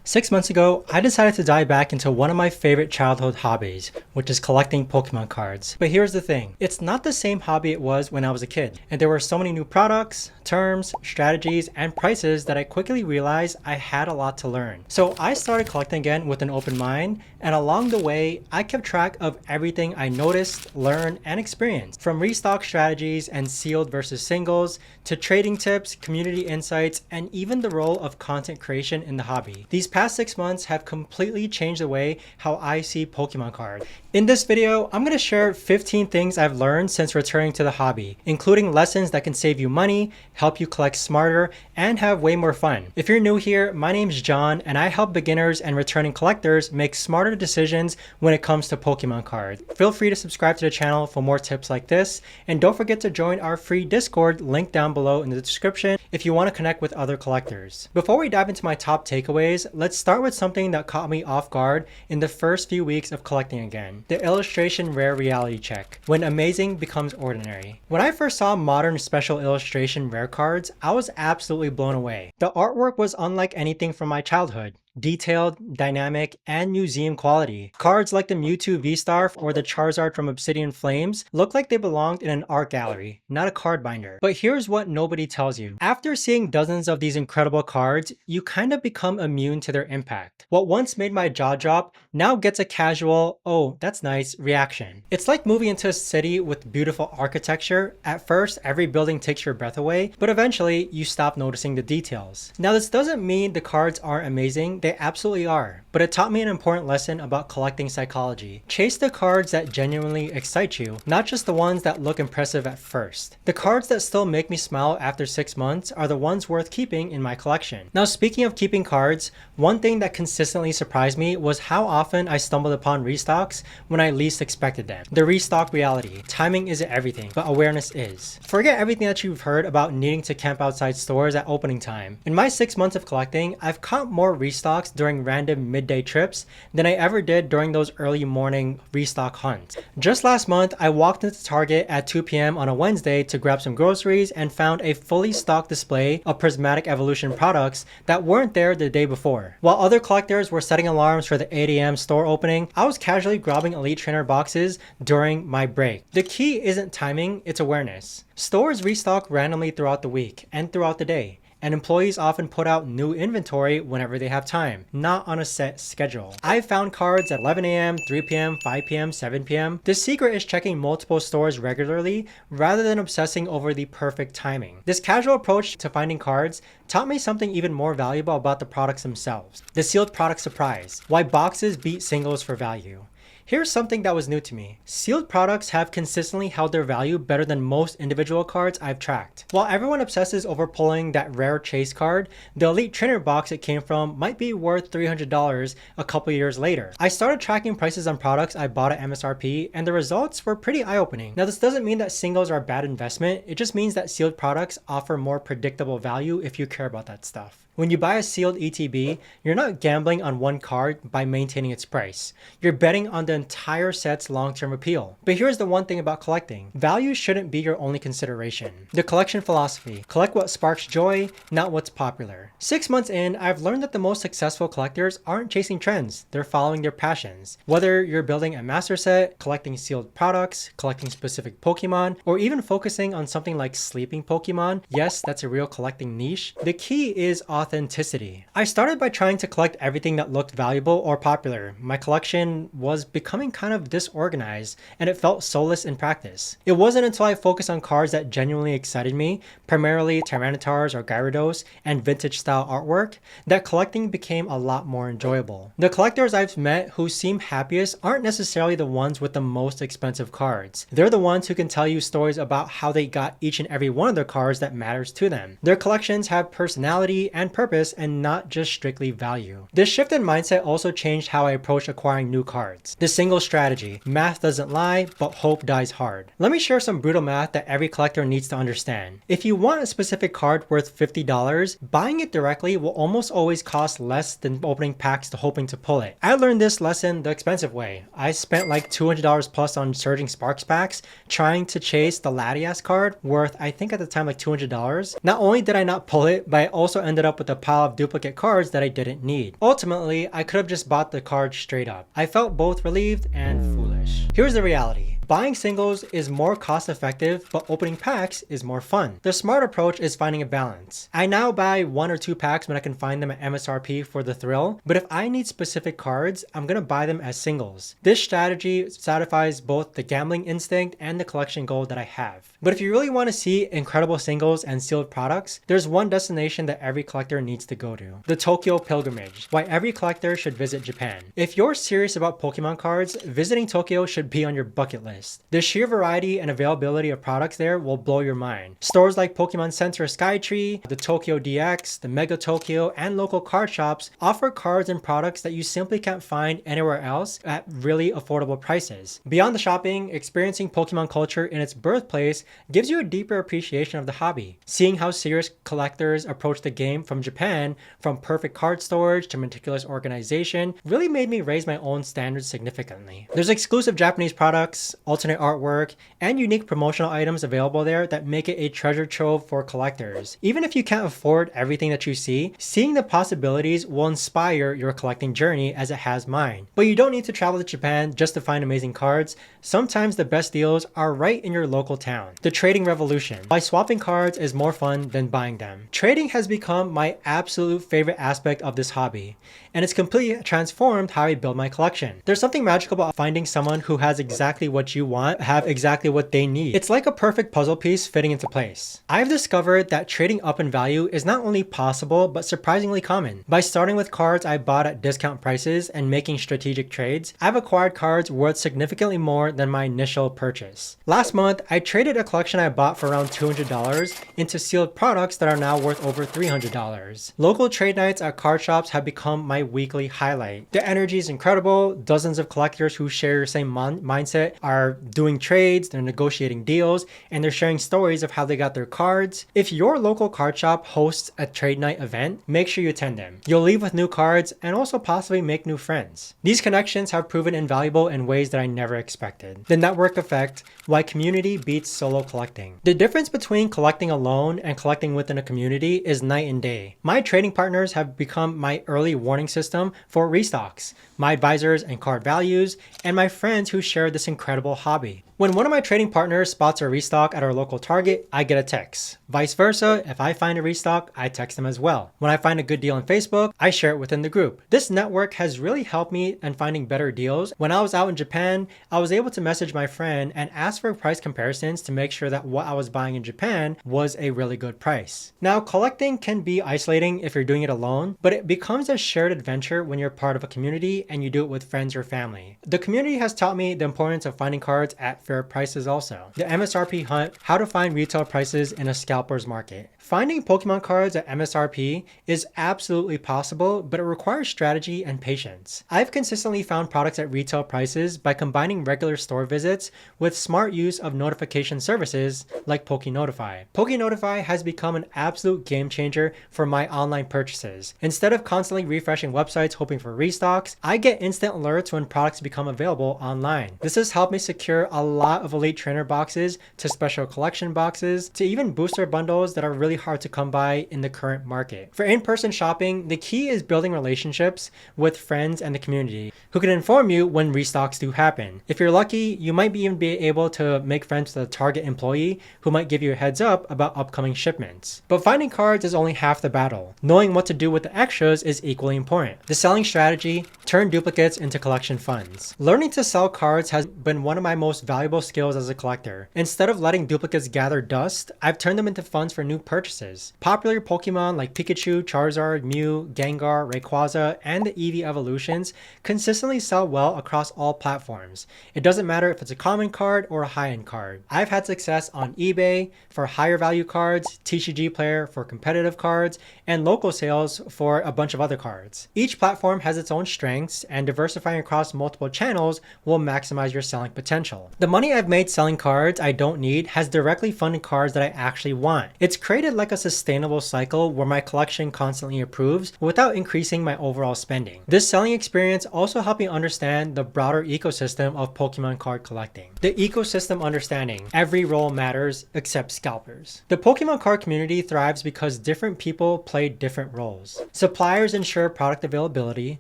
6 months ago, I decided to dive back into one of my favorite childhood hobbies, which is collecting Pokemon cards. But here's the thing, it's not the same hobby it was when I was a kid, and there were so many new products, terms, strategies, and prices that I quickly realized I had a lot to learn. So I started collecting again with an open mind, and along the way, I kept track of everything I noticed, learned, and experienced. From restock strategies and sealed versus singles, to trading tips, community insights, and even the role of content creation in the hobby. These past 6 months have completely changed the way how I see Pokemon cards. In this video, I'm going to share 15 things I've learned since returning to the hobby, including lessons that can save you money, help you collect smarter, and have way more fun. If you're new here, my name's John, and I help beginners and returning collectors make smarter decisions when it comes to Pokemon cards. Feel free to subscribe to the channel for more tips like this, and don't forget to join our free Discord link down below in the description if you want to connect with other collectors. Before we dive into my top takeaways, let's start with something that caught me off guard in the first few weeks of collecting again. The illustration rare reality check, when amazing becomes ordinary. When I first saw modern special illustration rare cards, I was absolutely blown away. The artwork was unlike anything from my childhood. Detailed, dynamic, and museum quality. Cards like the Mewtwo V-Star or the Charizard from Obsidian Flames look like they belonged in an art gallery, not a card binder. But here's what nobody tells you. After seeing dozens of these incredible cards, you kind of become immune to their impact. What once made my jaw drop now gets a casual, "oh, that's nice" reaction. It's like moving into a city with beautiful architecture. At first, every building takes your breath away, but eventually you stop noticing the details. Now, this doesn't mean the cards aren't amazing. They absolutely are, but it taught me an important lesson about collecting psychology. Chase the cards that genuinely excite you, not just the ones that look impressive at first. The cards that still make me smile after 6 months are the ones worth keeping in my collection. Now, speaking of keeping cards, one thing that consistently surprised me was how often I stumbled upon restocks when I least expected them. The restock reality. Timing isn't everything, but awareness is. Forget everything that you've heard about needing to camp outside stores at opening time. In my 6 months of collecting, I've caught more restocks during random midday trips than I ever did during those early morning restock hunts. Just last month, I walked into Target at 2 p.m. on a Wednesday to grab some groceries and found a fully stocked display of Prismatic Evolution products that weren't there the day before. While other collectors were setting alarms for the 8 a.m. store opening, I was casually grabbing Elite Trainer boxes during my break. The key isn't timing, it's awareness. Stores restock randomly throughout the week and throughout the day, and employees often put out new inventory whenever they have time, not on a set schedule. I've found cards at 11 a.m., 3 p.m., 5 p.m., 7 p.m. The secret is checking multiple stores regularly rather than obsessing over the perfect timing. This casual approach to finding cards taught me something even more valuable about the products themselves. The sealed product surprise. Why boxes beat singles for value. Here's something that was new to me. Sealed products have consistently held their value better than most individual cards I've tracked. While everyone obsesses over pulling that rare chase card, the Elite Trainer box it came from might be worth $300 a couple years later. I started tracking prices on products I bought at MSRP, and the results were pretty eye-opening. Now, this doesn't mean that singles are a bad investment. It just means that sealed products offer more predictable value if you care about that stuff. When you buy a sealed ETB, you're not gambling on one card by maintaining its price. You're betting on the entire set's long-term appeal. But here's the one thing about collecting. Value shouldn't be your only consideration. The collection philosophy. Collect what sparks joy, not what's popular. 6 months in, I've learned that the most successful collectors aren't chasing trends. They're following their passions. Whether you're building a master set, collecting sealed products, collecting specific Pokemon, or even focusing on something like sleeping Pokemon, yes, that's a real collecting niche. The key is authenticity. I started by trying to collect everything that looked valuable or popular. My collection was becoming kind of disorganized, and it felt soulless in practice. It wasn't until I focused on cards that genuinely excited me, primarily Tyrannitars or Gyarados, and vintage style artwork, that collecting became a lot more enjoyable. The collectors I've met who seem happiest aren't necessarily the ones with the most expensive cards. They're the ones who can tell you stories about how they got each and every one of their cards that matters to them. Their collections have personality and purpose and not just strictly value. This shift in mindset also changed how I approach acquiring new cards. The single strategy. Math doesn't lie, but hope dies hard. Let me share some brutal math that every collector needs to understand. If you want a specific card worth $50, buying it directly will almost always cost less than opening packs to hoping to pull it. I learned this lesson the expensive way. I spent like $200 plus on Surging Sparks packs trying to chase the Latias card worth, I think at the time, like $200. Not only did I not pull it, but I also ended up with with a pile of duplicate cards that I didn't need. Ultimately, I could have just bought the cards straight up. I felt both relieved and foolish. Here's the reality. Buying singles is more cost effective, but opening packs is more fun. The smart approach is finding a balance. I now buy 1 or 2 packs when I can find them at MSRP for the thrill, but if I need specific cards, I'm gonna buy them as singles. This strategy satisfies both the gambling instinct and the collection goal that I have. But if you really want to see incredible singles and sealed products, there's one destination that every collector needs to go to: the Tokyo Pilgrimage. Why every collector should visit Japan. If you're serious about Pokemon cards, visiting Tokyo should be on your bucket list. The sheer variety and availability of products there will blow your mind. Stores like Pokemon Center Skytree, the Tokyo DX, the Mega Tokyo, and local card shops offer cards and products that you simply can't find anywhere else at really affordable prices. Beyond the shopping, experiencing Pokemon culture in its birthplace gives you a deeper appreciation of the hobby. Seeing how serious collectors approach the game from Japan, from perfect card storage to meticulous organization, really made me raise my own standards significantly. There's exclusive Japanese products, alternate artwork, and unique promotional items available there that make it a treasure trove for collectors. Even if you can't afford everything that you see, seeing the possibilities will inspire your collecting journey as it has mine. But you don't need to travel to Japan just to find amazing cards. Sometimes the best deals are right in your local town. The trading revolution. Why swapping cards is more fun than buying them. Trading has become my absolute favorite aspect of this hobby, and it's completely transformed how I build my collection. There's something magical about finding someone who has exactly what you want, have exactly what they need. It's like a perfect puzzle piece fitting into place. I've discovered that trading up in value is not only possible, but surprisingly common. By starting with cards I bought at discount prices and making strategic trades, I've acquired cards worth significantly more than my initial purchase. Last month, I traded a collection I bought for around $200 into sealed products that are now worth over $300. Local trade nights at card shops have become my weekly highlight. The energy is incredible. Dozens of collectors who share your same mindset are doing trades, they're negotiating deals, and they're sharing stories of how they got their cards. If your local card shop hosts a trade night event, make sure you attend them. You'll leave with new cards and also possibly make new friends. These connections have proven invaluable in ways that I never expected. The network effect, why community beats solo collecting. The difference between collecting alone and collecting within a community is night and day. My trading partners have become my early warning system for restocks, my advisors and card values, and my friends who share this incredible hobby. When one of my trading partners spots a restock at our local Target, I get a text. Vice versa, if I find a restock, I text them as well. When I find a good deal on Facebook, I share it within the group. This network has really helped me in finding better deals. When I was out in Japan, I was able to message my friend and ask for price comparisons to make sure that what I was buying in Japan was a really good price. Now, collecting can be isolating if you're doing it alone, but it becomes a shared adventure when you're part of a community and you do it with friends or family. The community has taught me the importance of finding cards at fair prices also. The MSRP hunt, how to find retail prices in a scalper's market. Finding Pokemon cards at MSRP is absolutely possible, but it requires strategy and patience. I've consistently found products at retail prices by combining regular store visits with smart use of notification services like PokeNotify. PokeNotify has become an absolute game changer for my online purchases. Instead of constantly refreshing websites hoping for restocks, I get instant alerts when products become available online. This has helped me secure a lot of elite trainer boxes to special collection boxes to even booster bundles that are really hard to come by in the current market. For in-person shopping, the key is building relationships with friends and the community who can inform you when restocks do happen. If you're lucky, you might even be able to make friends with a Target employee who might give you a heads up about upcoming shipments. But finding cards is only half the battle. Knowing what to do with the extras is equally important. The selling strategy, turn duplicates into collection funds. Learning to sell cards has been one of my most valuable skills as a collector. Instead of letting duplicates gather dust, I've turned them into funds for new purchases. Popular Pokemon like Pikachu, Charizard, Mew, Gengar, Rayquaza, and the Eevee evolutions consistently sell well across all platforms. It doesn't matter if it's a common card or a high-end card. I've had success on eBay for higher value cards, TCG Player for competitive cards, and local sales for a bunch of other cards. Each platform has its own strength strengths, and diversifying across multiple channels will maximize your selling potential. The money I've made selling cards I don't need has directly funded cards that I actually want. It's created like a sustainable cycle where my collection constantly improves without increasing my overall spending. This selling experience also helped me understand the broader ecosystem of Pokemon card collecting. The ecosystem understanding: every role matters except scalpers. The Pokemon card community thrives because different people play different roles. Suppliers ensure product availability,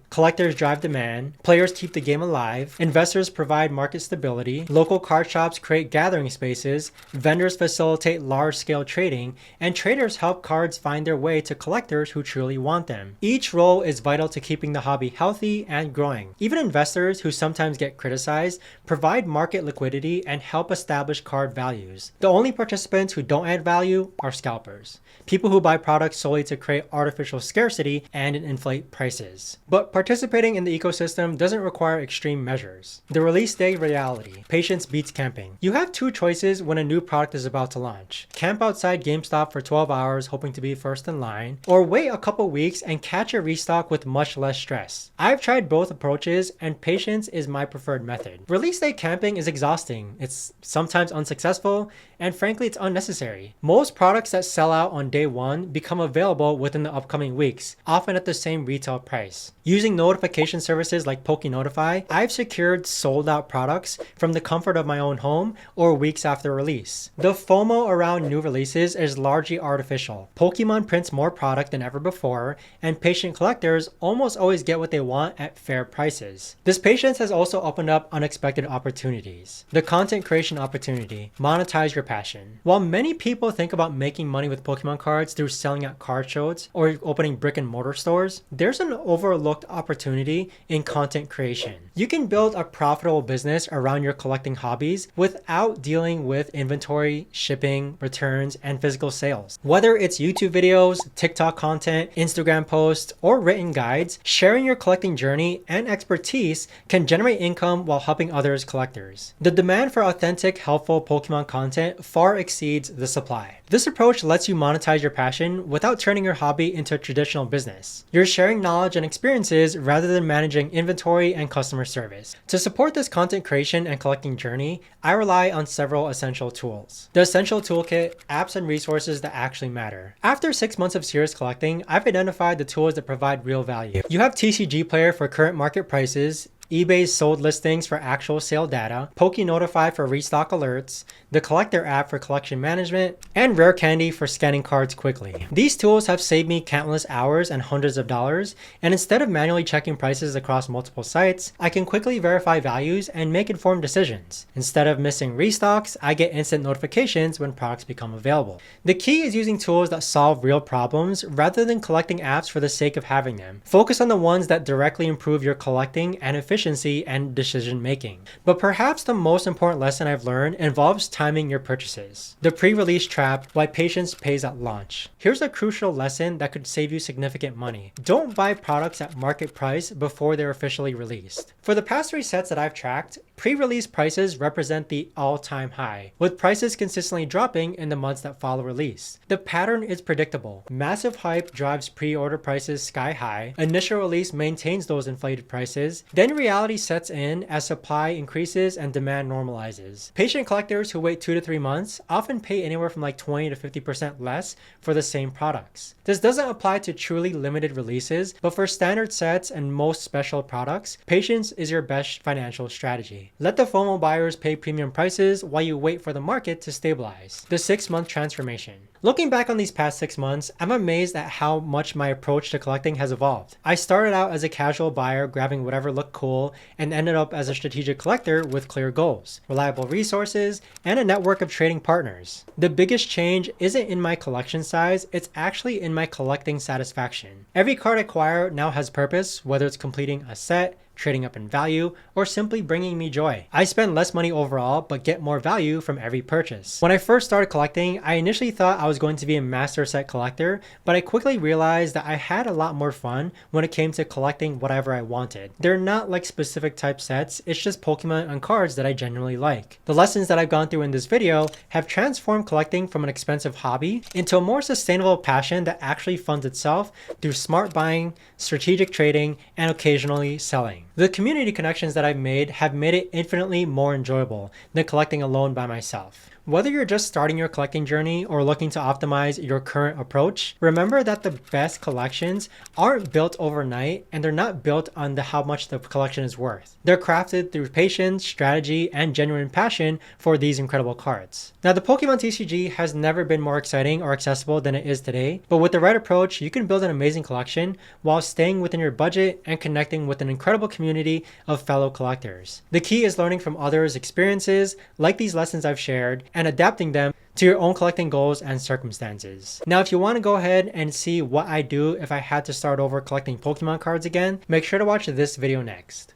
collectors drive demand, players keep the game alive, investors provide market stability, local card shops create gathering spaces, vendors facilitate large-scale trading, and traders help cards find their way to collectors who truly want them. Each role is vital to keeping the hobby healthy and growing. Even investors, who sometimes get criticized, provide market liquidity and help establish card values. The only participants who don't add value are scalpers, people who buy products solely to create artificial scarcity and inflate prices. But participating in the ecosystem doesn't require extreme measures. The release day reality: patience beats camping. You have two choices when a new product is about to launch: camp outside GameStop for 12 hours hoping to be first in line, or wait a couple weeks and catch a restock with much less stress. I've tried both approaches, and patience is my preferred method. Release day camping is exhausting. It's sometimes unsuccessful, and frankly, it's unnecessary. Most products that sell out on day one become available within the upcoming weeks, often at the same retail price. Using notification services like PokeNotify, I've secured sold out products from the comfort of my own home or weeks after release. The FOMO around new releases is largely artificial. Pokemon prints more product than ever before, and patient collectors almost always get what they want at fair prices. This patience has also opened up unexpected opportunities. The content creation opportunity: monetize your passion. While many people think about making money with Pokemon cards through selling at card shows or opening brick and mortar stores, there's an overlooked opportunity in content creation. You can build a profitable business around your collecting hobbies without dealing with inventory, shipping, returns, and physical sales. Whether it's YouTube videos, TikTok content, Instagram posts, or written guides, sharing your collecting journey and expertise can generate income while helping others collectors. The demand for authentic, helpful Pokemon content far exceeds the supply. This approach lets you monetize your passion without turning your hobby into a traditional business. You're sharing knowledge and experiences rather than managing inventory and customer service. To support this content creation and collecting journey, I rely on several essential tools. The Essential Toolkit: apps and resources that actually matter. After 6 months of serious collecting, I've identified the tools that provide real value. You have TCG Player for current market prices, eBay's sold listings for actual sale data, PokeNotify for restock alerts, the Collector app for collection management, and Rare Candy for scanning cards quickly. These tools have saved me countless hours and hundreds of dollars, and instead of manually checking prices across multiple sites, I can quickly verify values and make informed decisions. Instead of missing restocks, I get instant notifications when products become available. The key is using tools that solve real problems rather than collecting apps for the sake of having them. Focus on the ones that directly improve your collecting and efficiency and decision making. But perhaps the most important lesson I've learned involves timing your purchases. The pre-release trap: why patience pays at launch. Here's a crucial lesson that could save you significant money. Don't buy products at market price before they're officially released. For the past 3 sets that I've tracked, pre-release prices represent the all-time high, with prices consistently dropping in the months that follow release. The pattern is predictable. Massive hype drives pre-order prices sky high, initial release maintains those inflated prices, then reality sets in as supply increases and demand normalizes. Patient collectors who wait 2 to 3 months often pay anywhere from like 20 to 50% less for the same products. This doesn't apply to truly limited releases, but for standard sets and most special products, patience is your best financial strategy. Let the FOMO buyers pay premium prices while you wait for the market to stabilize. The 6-month transformation. Looking back on these past 6 months, I'm amazed at how much my approach to collecting has evolved. I started out as a casual buyer grabbing whatever looked cool and ended up as a strategic collector with clear goals, reliable resources, and a network of trading partners. The biggest change isn't in my collection size, it's actually in my collecting satisfaction. Every card I acquire now has purpose, whether it's completing a set, trading up in value, or simply bringing me joy. I spend less money overall, but get more value from every purchase. When I first started collecting, I initially thought I was going to be a master set collector, but I quickly realized that I had a lot more fun when it came to collecting whatever I wanted. They're not like specific type sets, it's just Pokemon and cards that I genuinely like. The lessons that I've gone through in this video have transformed collecting from an expensive hobby into a more sustainable passion that actually funds itself through smart buying, strategic trading, and occasionally selling. The community connections that I've made have made it infinitely more enjoyable than collecting alone by myself. Whether you're just starting your collecting journey or looking to optimize your current approach, remember that the best collections aren't built overnight, and they're not built on how much the collection is worth. They're crafted through patience, strategy, and genuine passion for these incredible cards. Now, the Pokemon TCG has never been more exciting or accessible than it is today, but with the right approach, you can build an amazing collection while staying within your budget and connecting with an incredible community of fellow collectors. The key is learning from others' experiences, like these lessons I've shared, and adapting them to your own collecting goals and circumstances. Now, if you want to go ahead and see what I do if I had to start over collecting Pokemon cards again, make sure to watch this video next.